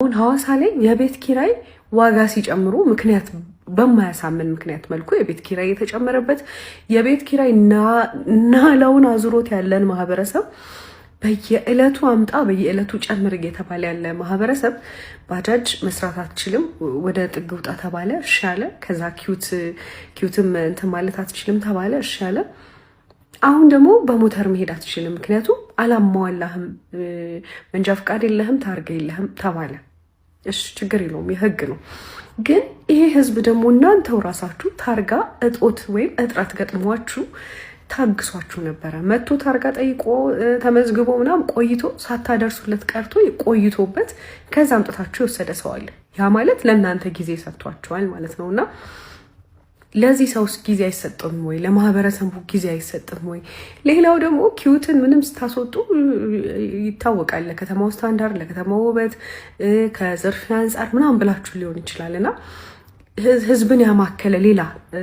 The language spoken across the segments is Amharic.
አሁን ሐዋሳ ላይ የቤት ኪራይ ዋጋ ሲጨምሩ ምክንያት በማያሳምን ምክንያት መልኩ የቤት ኪራይ የተጨመረበት የቤት ኪራይ ናላውን አዙሮት ያለን ማህበረሰብ በየዕለቱ አምጣ በየዕለቱ ጨምር እየተባለ ያለ ማህበረሰብ ባጃጅ መስራት አትችልም፣ ወደ ጥግ ውጣ ተባለ እሺ አለ። ከዛ ኪዩትም እንትን ማለት አትችልም ተባለ እሺ አለ። አሁን ደግሞ በሞተር መሄድ አትችልም፣ ምክንያቱም አላሟላህም፣ መንጃ ፈቃድ የለህም፣ ታርጋ የለህም ተባለ። እሺ ችግር የለውም የህግ ነው። ግን ይሄ ህዝብ ደግሞ እናንተው ራሳችሁ ታርጋ እጦት ወይም እጥረት ገጥሟችሁ ታግሷችሁ ነበረ። መጥቶ ታርጋ ጠይቆ ተመዝግቦ ምናምን ቆይቶ ሳታደርሱለት ቀርቶ ቆይቶበት ከዛ አምጥታችሁ የወሰደ ሰው አለ። ያ ማለት ለእናንተ ጊዜ ሰጥቷችኋል ማለት ነውና ለዚህ ሰውስ ጊዜ አይሰጥም ወይ? ለማህበረሰቡ ጊዜ አይሰጥም ወይ? ሌላው ደግሞ ኪዩትን ምንም ስታስወጡ ይታወቃል። ለከተማው ስታንዳርድ፣ ለከተማው ውበት፣ ከዘርፍ አንጻር ምናምን ብላችሁ ሊሆን ይችላልና ህዝብን ያማከለ ሌላ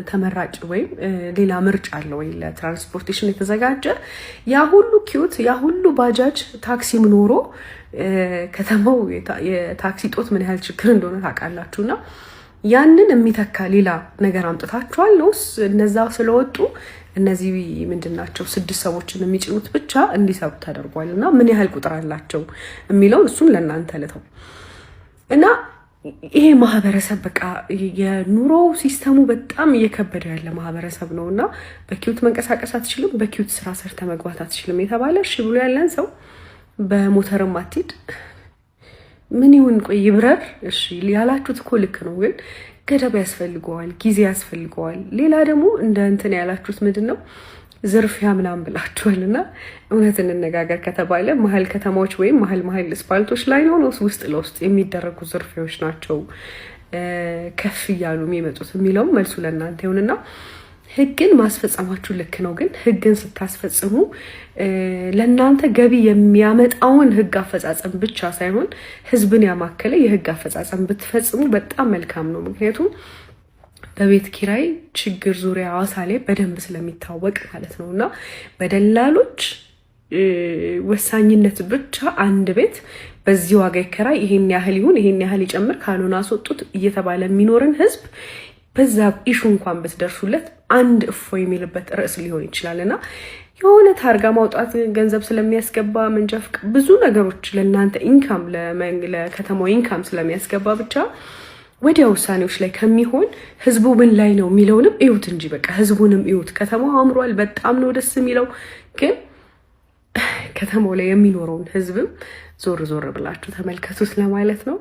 ተመራጭ ወይም ሌላ ምርጫ አለ ወይ? ለትራንስፖርቴሽን የተዘጋጀ ያ ሁሉ ኪዩት ያ ሁሉ ባጃጅ ታክሲም ኖሮ ከተማው የታክሲ ጦት ምን ያህል ችግር እንደሆነ ታውቃላችሁና ያንን የሚተካ ሌላ ነገር አምጥታችኋል ነውስ? እነዛ ስለወጡ እነዚህ ምንድናቸው 6 ሰዎችን የሚጭኑት ብቻ እንዲሰሩ ተደርጓል። እና ምን ያህል ቁጥር አላቸው የሚለው እሱን ለእናንተ ልተው እና ይሄ ማህበረሰብ በቃ የኑሮ ሲስተሙ በጣም እየከበደ ያለ ማህበረሰብ ነው እና በኪዩት መንቀሳቀስ አትችልም፣ በኪዩት ስራ ሰርተ መግባት አትችልም የተባለ እሺ ብሎ ያለን ሰው በሞተርም አትሄድ ምን ይሁን ቆይ ይብረር እሺ ያላችሁት እኮ ልክ ነው፣ ግን ገደብ ያስፈልገዋል፣ ጊዜ ያስፈልገዋል። ሌላ ደግሞ እንደ እንትን ያላችሁት ምንድነው ዝርፊያ ምናምን ብላችኋልና እውነት እንነጋገር ከተባለ መሀል ከተማዎች ወይም መሀል ስፓልቶች ላይ ነው ውስጥ ለውስጥ የሚደረጉ ዝርፊያዎች ናቸው ከፍ እያሉ የሚመጡት የሚለው መልሱ ለእናንተ ይሁንና ህግን ማስፈጸማችሁ ልክ ነው። ግን ህግን ስታስፈጽሙ ለእናንተ ገቢ የሚያመጣውን ህግ አፈጻጸም ብቻ ሳይሆን ህዝብን ያማከለ የህግ አፈጻጸም ብትፈጽሙ በጣም መልካም ነው። ምክንያቱም በቤት ኪራይ ችግር ዙሪያ ሐዋሳ ላይ በደንብ ስለሚታወቅ ማለት ነው እና በደላሎች ወሳኝነት ብቻ አንድ ቤት በዚህ ዋጋ ይከራይ፣ ይሄን ያህል ይሁን፣ ይሄን ያህል ይጨምር፣ ካልሆነ አስወጡት እየተባለ የሚኖርን ህዝብ በዛ ኢሹ እንኳን ብትደርሱለት አንድ እፎ የሚልበት ርዕስ ሊሆን ይችላልና የሆነ ታርጋ ማውጣት ገንዘብ ስለሚያስገባ መንጃፍ ብዙ ነገሮች ለእናንተ ኢንካም ለከተማው ኢንካም ስለሚያስገባ ብቻ ወዲያ ውሳኔዎች ላይ ከሚሆን ህዝቡ ምን ላይ ነው የሚለውንም እዩት እንጂ በቃ ህዝቡንም እዩት። ከተማው አምሯል፣ በጣም ነው ደስ የሚለው። ግን ከተማው ላይ የሚኖረውን ህዝብም ዞር ዞር ብላችሁ ተመልከቱት ለማለት ነው።